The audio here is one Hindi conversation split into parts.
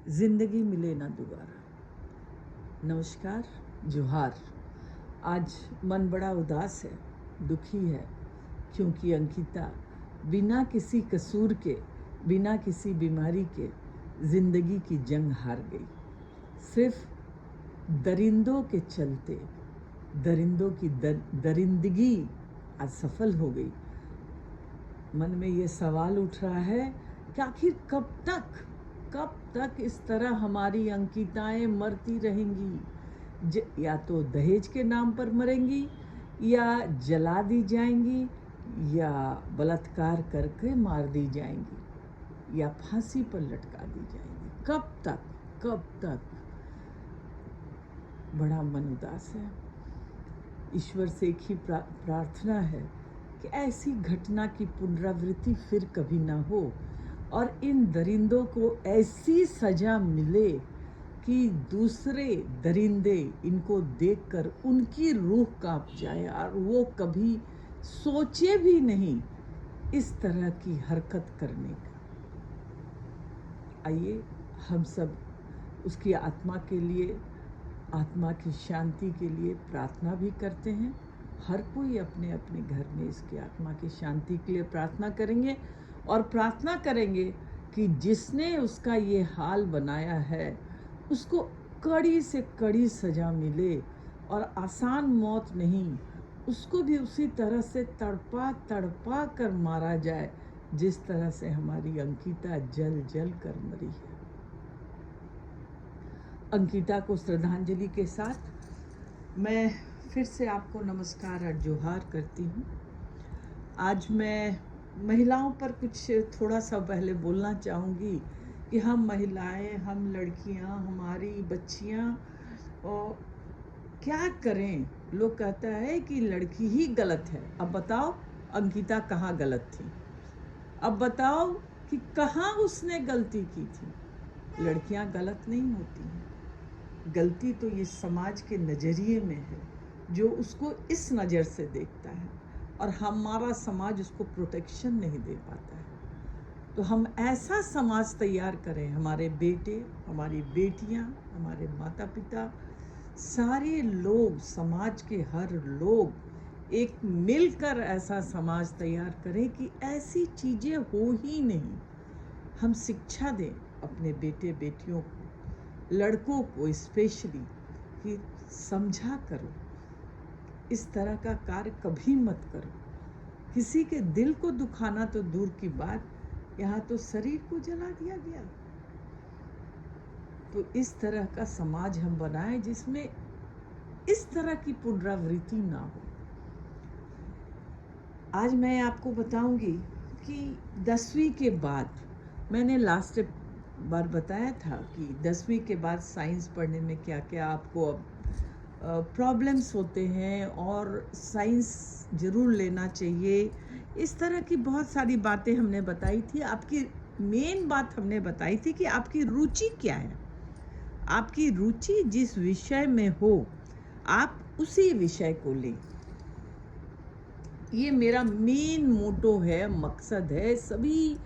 ज़िंदगी मिले ना दोबारा। नमस्कार, जोहार। आज मन बड़ा उदास है, दुखी है, क्योंकि अंकिता बिना किसी कसूर के, बिना किसी बीमारी के ज़िंदगी की जंग हार गई। सिर्फ दरिंदों के चलते, दरिंदों की दरिंदगी आज सफल हो गई। मन में ये सवाल उठ रहा है कि आखिर कब तक इस तरह हमारी अंकिताएं मरती रहेंगी। या तो दहेज के नाम पर मरेंगी, या जला दी जाएंगी, या बलात्कार करके मार दी जाएंगी, या फांसी पर लटका दी जाएंगी। कब तक। बड़ा मन उदास है। ईश्वर से एक ही प्रार्थना है कि ऐसी घटना की पुनरावृत्ति फिर कभी ना हो, और इन दरिंदों को ऐसी सजा मिले कि दूसरे दरिंदे इनको देखकर उनकी रूह कांप जाए और वो कभी सोचे भी नहीं इस तरह की हरकत करने का। आइए हम सब उसकी आत्मा के लिए, आत्मा की शांति के लिए प्रार्थना भी करते हैं। हर कोई अपने अपने घर में इसकी आत्मा की शांति के लिए प्रार्थना करेंगे, और प्रार्थना करेंगे कि जिसने उसका ये हाल बनाया है उसको कड़ी से कड़ी सज़ा मिले, और आसान मौत नहीं, उसको भी उसी तरह से तड़पा कर मारा जाए जिस तरह से हमारी अंकिता जल कर मरी है। अंकिता को श्रद्धांजलि के साथ मैं फिर से आपको नमस्कार और जोहार करती हूँ। आज मैं महिलाओं पर कुछ थोड़ा सा पहले बोलना चाहूँगी कि हम महिलाएं, हम लड़कियाँ, हमारी बच्चियाँ और क्या करें। लोग कहता है कि लड़की ही गलत है। अब बताओ अंकिता कहाँ गलत थी? अब बताओ कि कहाँ उसने गलती की थी? लड़कियाँ गलत नहीं होती हैं। गलती तो ये समाज के नज़रिए में है, जो उसको इस नज़र से देखता है, और हमारा समाज उसको प्रोटेक्शन नहीं दे पाता है। तो हम ऐसा समाज तैयार करें, हमारे बेटे, हमारी बेटियां, हमारे माता पिता, सारे लोग, समाज के हर लोग एक मिलकर ऐसा समाज तैयार करें कि ऐसी चीज़ें हो ही नहीं। हम शिक्षा दें अपने बेटे बेटियों को, लड़कों को स्पेशली, कि समझा करो, इस तरह का कार्य कभी मत करो। किसी के दिल को दुखाना तो दूर की बात, यहाँ तो शरीर को जला दिया गया। तो इस तरह का समाज हम बनाएं जिसमें इस तरह की पुनरावृत्ति ना हो। आज मैं आपको बताऊंगी कि 10वीं के बाद, मैंने लास्ट बार बताया था कि 10वीं के बाद साइंस पढ़ने में क्या क्या आपको अब प्रॉब्लम्स होते हैं, और साइंस ज़रूर लेना चाहिए। इस तरह की बहुत सारी बातें हमने बताई थी। आपकी मेन बात हमने बताई थी कि आपकी रुचि क्या है। आपकी रुचि जिस विषय में हो, आप उसी विषय को लें। ये मेरा मेन मोटो है, मकसद है सभी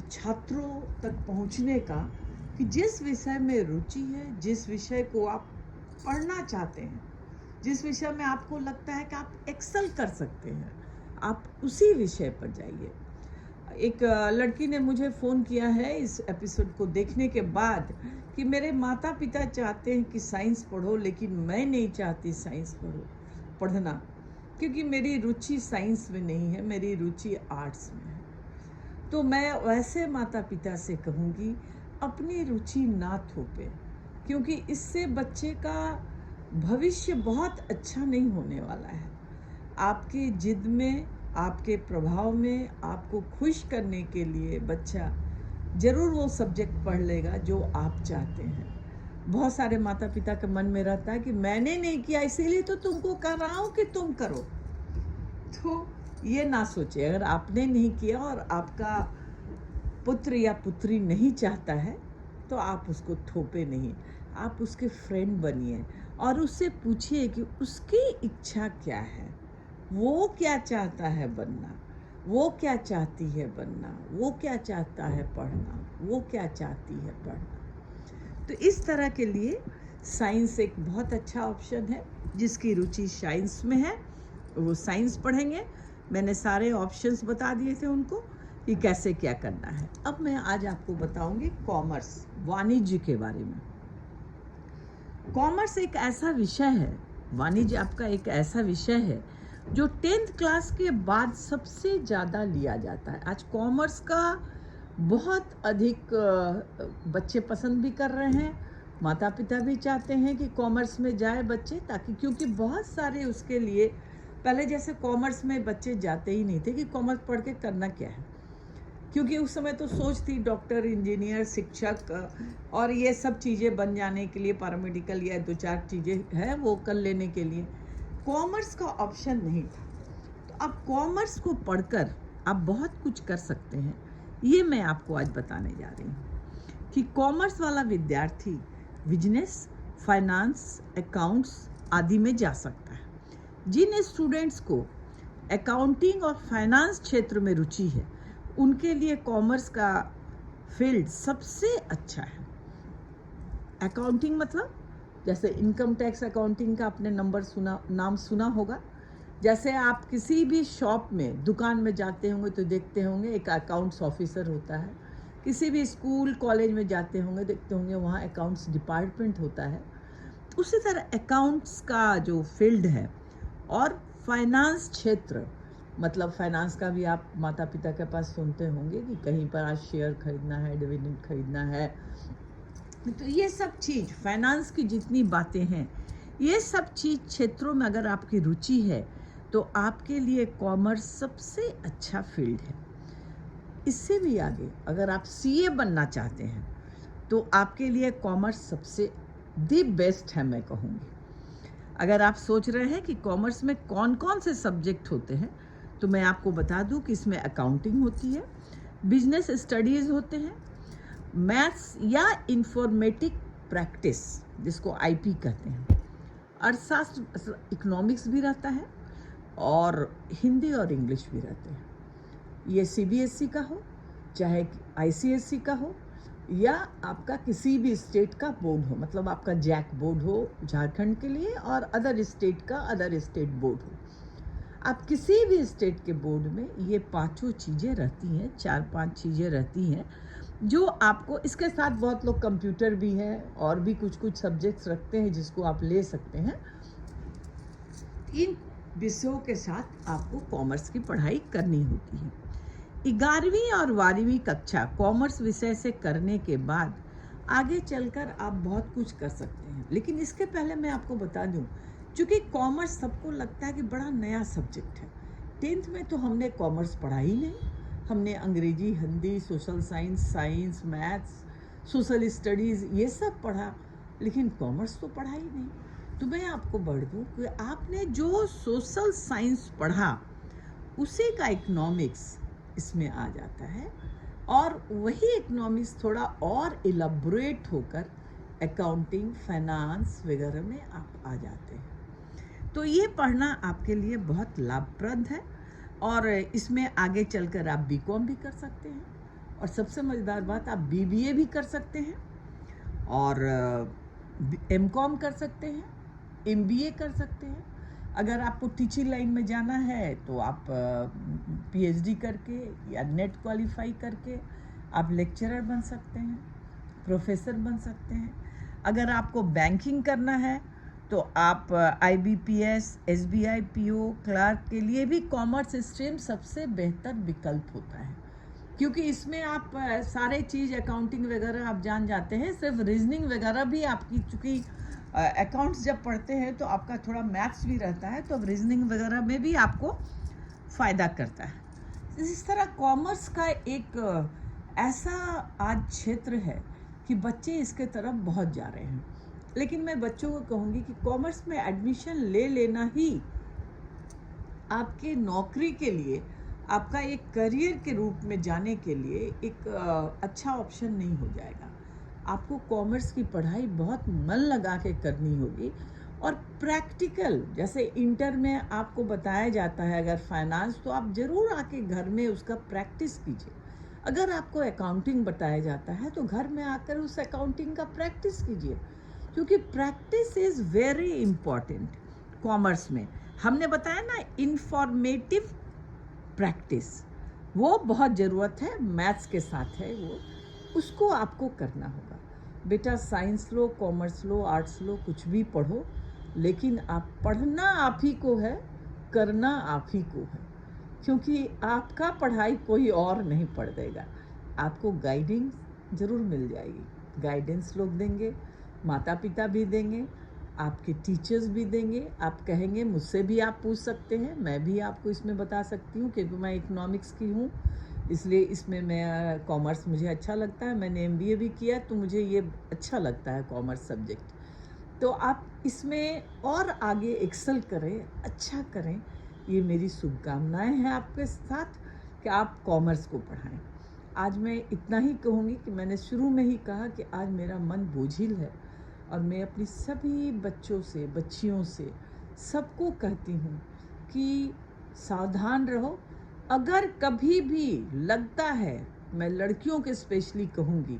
छात्रों तक पहुंचने का, कि जिस विषय में रुचि है, जिस विषय को आप पढ़ना चाहते हैं, जिस विषय में आपको लगता है कि आप एक्सेल कर सकते हैं, आप उसी विषय पर जाइए। एक लड़की ने मुझे फ़ोन किया है इस एपिसोड को देखने के बाद कि मेरे माता पिता चाहते हैं कि साइंस पढ़ो, लेकिन मैं नहीं चाहती साइंस पढ़ना, क्योंकि मेरी रुचि साइंस में नहीं है, मेरी रुचि आर्ट्स में है। तो मैं वैसे माता पिता से कहूँगी, अपनी रुचि ना थोपें, क्योंकि इससे बच्चे का भविष्य बहुत अच्छा नहीं होने वाला है। आपकी जिद में, आपके प्रभाव में, आपको खुश करने के लिए बच्चा ज़रूर वो सब्जेक्ट पढ़ लेगा जो आप चाहते हैं। बहुत सारे माता पिता के मन में रहता है कि मैंने नहीं किया इसीलिए तो तुमको कह रहा हूँ कि तुम करो। तो ये ना सोचे, अगर आपने नहीं किया और आपका पुत्र या पुत्री नहीं चाहता है तो आप उसको थोपे नहीं, आप उसके फ्रेंड बनिए और उससे पूछिए कि उसकी इच्छा क्या है, वो क्या चाहता है बनना, वो क्या चाहती है बनना, वो क्या चाहता है पढ़ना, वो क्या चाहती है पढ़ना। तो इस तरह के लिए साइंस एक बहुत अच्छा ऑप्शन है। जिसकी रुचि साइंस में है वो साइंस पढ़ेंगे। मैंने सारे ऑप्शंस बता दिए थे उनको कि कैसे क्या करना है। अब मैं आज आपको बताऊंगी कॉमर्स, वाणिज्य के बारे में। कॉमर्स एक ऐसा विषय है, वाणिज्य आपका एक ऐसा विषय है जो 10th क्लास के बाद सबसे ज़्यादा लिया जाता है। आज कॉमर्स का बहुत अधिक बच्चे पसंद भी कर रहे हैं, माता पिता भी चाहते हैं कि कॉमर्स में जाए बच्चे, ताकि क्योंकि बहुत सारे उसके लिए पहले जैसे कॉमर्स में बच्चे जाते ही नहीं थे कि कॉमर्स पढ़ के करना क्या है, क्योंकि उस समय तो सोच थी डॉक्टर, इंजीनियर, शिक्षक और ये सब चीज़ें बन जाने के लिए, पैरामेडिकल या 2-4 चीज़ें हैं वो कर लेने के लिए। कॉमर्स का ऑप्शन नहीं था। तो अब कॉमर्स को पढ़कर आप बहुत कुछ कर सकते हैं, ये मैं आपको आज बताने जा रही हूँ कि कॉमर्स वाला विद्यार्थी बिजनेस, फाइनेंस, अकाउंट्स आदि में जा सकता है। जिन स्टूडेंट्स को अकाउंटिंग और फाइनेंस क्षेत्र में रुचि है उनके लिए कॉमर्स का फील्ड सबसे अच्छा है। अकाउंटिंग मतलब जैसे इनकम टैक्स अकाउंटिंग का आपने नाम सुना होगा। जैसे आप किसी भी शॉप में, दुकान में जाते होंगे तो देखते होंगे एक अकाउंट्स ऑफिसर होता है। किसी भी स्कूल कॉलेज में जाते होंगे देखते होंगे वहाँ अकाउंट्स डिपार्टमेंट होता है। उसी तरह अकाउंट्स का जो फील्ड है और फाइनेंस क्षेत्र, मतलब फाइनेंस का भी आप माता पिता के पास सुनते होंगे कि कहीं पर आज शेयर खरीदना है, डिविडेंड खरीदना है। तो ये सब चीज़ फाइनेंस की जितनी बातें हैं, ये सब चीज़ क्षेत्रों में अगर आपकी रुचि है तो आपके लिए कॉमर्स सबसे अच्छा फील्ड है। इससे भी आगे अगर आप सीए बनना चाहते हैं तो आपके लिए कॉमर्स सबसे दी बेस्ट है, मैं कहूँगी। अगर आप सोच रहे हैं कि कॉमर्स में कौन कौन से सब्जेक्ट होते हैं तो मैं आपको बता दूं कि इसमें अकाउंटिंग होती है, बिजनेस स्टडीज़ होते हैं, मैथ्स या इंफॉर्मेटिक प्रैक्टिस जिसको आईपी कहते हैं, अर्थशास्त्र, इकोनॉमिक्स भी रहता है और हिंदी और इंग्लिश भी रहते हैं। ये सीबीएसई का हो चाहे आईसीएसई का हो या आपका किसी भी स्टेट का बोर्ड हो, मतलब आपका जैक बोर्ड हो झारखंड के लिए और अदर स्टेट का अदर स्टेट बोर्ड हो, आप किसी भी स्टेट के बोर्ड में ये पांचों चीज़ें रहती हैं, 4-5 चीज़ें रहती हैं जो आपको, इसके साथ बहुत लोग कंप्यूटर भी है और भी कुछ कुछ सब्जेक्ट्स रखते हैं जिसको आप ले सकते हैं। इन विषयों के साथ आपको कॉमर्स की पढ़ाई करनी होती है। 11वीं और 12वीं कक्षा कॉमर्स विषय से करने के बाद आगे चलकर आप बहुत कुछ कर सकते हैं। लेकिन इसके पहले मैं आपको बता दूं, चूँकि कॉमर्स सबको लगता है कि बड़ा नया सब्जेक्ट है। 10th में तो हमने कॉमर्स पढ़ा ही नहीं, हमने अंग्रेजी, Hindi, social science, maths, social studies ये सब पढ़ा, लेकिन कॉमर्स तो पढ़ा ही नहीं। तो मैं आपको बढ़ दूँ कि आपने जो सोशल साइंस पढ़ा उसी का इकोनॉमिक्स इसमें आ जाता है और वही इकोनॉमिक्स थोड़ा और इलाबोरेट होकर अकाउंटिंग, फाइनेंस वगैरह में आप आ जाते हैं। तो ये पढ़ना आपके लिए बहुत लाभप्रद है और इसमें आगे चलकर आप बीकॉम भी कर सकते हैं और सबसे मज़ेदार बात, आप बीबीए भी कर सकते हैं और एमकॉम कर सकते हैं, एमबीए कर सकते हैं। अगर आपको टीचिंग लाइन में जाना है तो आप पीएचडी करके या नेट क्वालिफाई करके आप लेक्चरर बन सकते हैं, प्रोफेसर बन सकते हैं। अगर आपको बैंकिंग करना है तो आप आईबीपीएस, एसबीआई पीओ, क्लार्क के लिए भी कॉमर्स स्ट्रीम सबसे बेहतर विकल्प होता है, क्योंकि इसमें आप सारे चीज़ अकाउंटिंग वगैरह आप जान जाते हैं। सिर्फ रीजनिंग वगैरह भी आपकी, चूँकि अकाउंट्स जब पढ़ते हैं तो आपका थोड़ा मैथ्स भी रहता है, तो अब रीजनिंग वगैरह में भी आपको फ़ायदा करता है। इस तरह कॉमर्स का एक ऐसा आज क्षेत्र है कि बच्चे इसके तरफ बहुत जा रहे हैं। लेकिन मैं बच्चों को कहूँगी कि कॉमर्स में एडमिशन ले लेना ही आपके नौकरी के लिए, आपका एक करियर के रूप में जाने के लिए एक अच्छा ऑप्शन नहीं हो जाएगा। आपको कॉमर्स की पढ़ाई बहुत मन लगा के करनी होगी और प्रैक्टिकल, जैसे इंटर में आपको बताया जाता है अगर फाइनेंस, तो आप ज़रूर आके घर में उसका प्रैक्टिस कीजिए। अगर आपको अकाउंटिंग बताया जाता है तो घर में आकर उस अकाउंटिंग का प्रैक्टिस कीजिए, क्योंकि practice is very important commerce में। हमने बताया ना, इंफॉर्मेटिव प्रैक्टिस वो बहुत ज़रूरत है, मैथ्स के साथ है वो, उसको आपको करना होगा। बेटा साइंस लो, कॉमर्स लो, आर्ट्स लो, कुछ भी पढ़ो, लेकिन आप पढ़ना आप ही को है, करना आप ही को है, क्योंकि आपका पढ़ाई कोई और नहीं पढ़ देगा। आपको गाइडिंग ज़रूर मिल जाएगी, गाइडेंस लोग देंगे, माता पिता भी देंगे, आपके टीचर्स भी देंगे। आप कहेंगे मुझसे भी आप पूछ सकते हैं, मैं भी आपको इसमें बता सकती हूँ, क्योंकि मैं इकोनॉमिक्स की हूँ, इसलिए इसमें मैं कॉमर्स मुझे अच्छा लगता है। मैंने एमबीए भी किया, तो मुझे ये अच्छा लगता है कॉमर्स सब्जेक्ट। तो आप इसमें और आगे एक्सेल करें, अच्छा करें, ये मेरी शुभकामनाएं हैं आपके साथ कि आप कॉमर्स को पढ़ाएं। आज मैं इतना ही कहूँगी कि मैंने शुरू में ही कहा कि आज मेरा मन बोझिल है, और मैं अपनी सभी बच्चों से, बच्चियों से, सबको कहती हूँ कि सावधान रहो। अगर कभी भी लगता है, मैं लड़कियों के स्पेशली कहूँगी,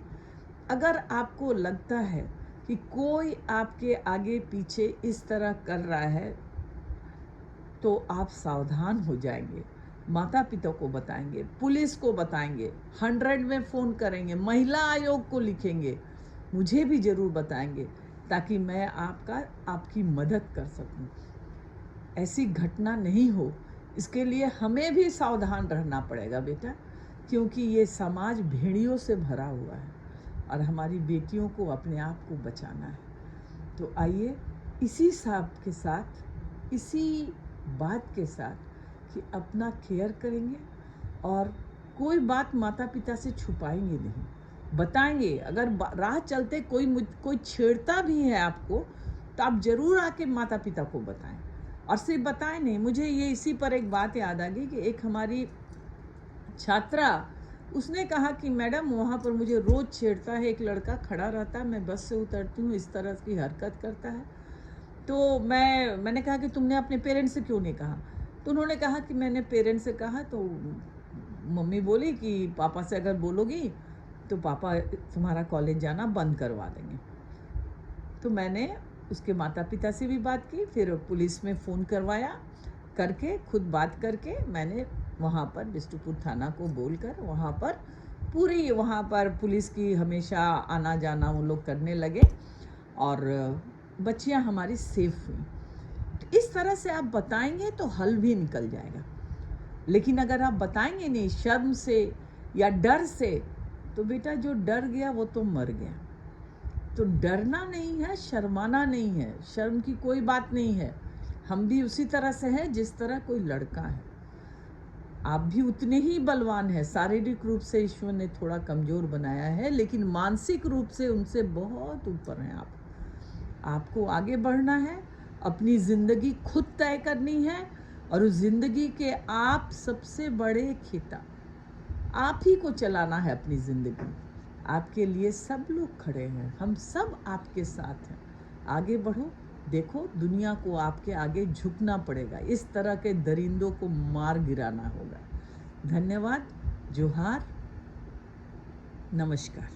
अगर आपको लगता है कि कोई आपके आगे पीछे इस तरह कर रहा है, तो आप सावधान हो जाएंगे। माता पिता को बताएंगे, पुलिस को बताएंगे, 100 में फ़ोन करेंगे, महिला आयोग को लिखेंगे, मुझे भी ज़रूर बताएंगे, ताकि मैं आपकी मदद कर सकूं। ऐसी घटना नहीं हो, इसके लिए हमें भी सावधान रहना पड़ेगा बेटा, क्योंकि ये समाज भेड़ियों से भरा हुआ है, और हमारी बेटियों को अपने आप को बचाना है। तो आइए इसी साथ के साथ, इसी बात के साथ कि अपना केयर करेंगे, और कोई बात माता पिता से छुपाएंगे नहीं, बताएंगे। अगर राह चलते कोई छेड़ता भी है आपको, तो आप ज़रूर आके माता पिता को बताएं। और सिर्फ बताएं नहीं, मुझे ये इसी पर एक बात याद आ गई कि एक हमारी छात्रा, उसने कहा कि मैडम वहाँ पर मुझे रोज़ छेड़ता है, एक लड़का खड़ा रहता है, मैं बस से उतरती हूँ, इस तरह की हरकत करता है। तो मैंने कहा कि तुमने अपने पेरेंट्स से क्यों नहीं कहा? तो उन्होंने कहा कि मैंने पेरेंट्स से कहा, तो मम्मी बोली कि पापा से अगर बोलोगी तो पापा तुम्हारा कॉलेज जाना बंद करवा देंगे। तो मैंने उसके माता पिता से भी बात की, फिर पुलिस में फ़ोन करवाया, करके खुद बात करके मैंने वहाँ पर बिष्टुपुर थाना को बोलकर वहाँ पर पुलिस की हमेशा आना जाना वो लोग करने लगे, और बच्चियाँ हमारी सेफ हुई। तो इस तरह से आप बताएंगे तो हल भी निकल जाएगा। लेकिन अगर आप बताएंगे नहीं, शर्म से या डर से, तो बेटा जो डर गया वो तो मर गया। तो डरना नहीं है, शर्माना नहीं है, शर्म की कोई बात नहीं है। हम भी उसी तरह से हैं जिस तरह कोई लड़का है। आप भी उतने ही बलवान हैं। शारीरिक रूप से ईश्वर ने थोड़ा कमज़ोर बनाया है, लेकिन मानसिक रूप से उनसे बहुत ऊपर हैं आप। आपको आगे बढ़ना है, अपनी ज़िंदगी खुद तय करनी है, और उस ज़िंदगी के आप सबसे बड़े खिता, आप ही को चलाना है अपनी ज़िंदगी। आपके लिए सब लोग खड़े हैं, हम सब आपके साथ हैं। आगे बढ़ो, देखो दुनिया को आपके आगे झुकना पड़ेगा, इस तरह के दरिंदों को मार गिराना होगा। धन्यवाद, जोहार, नमस्कार।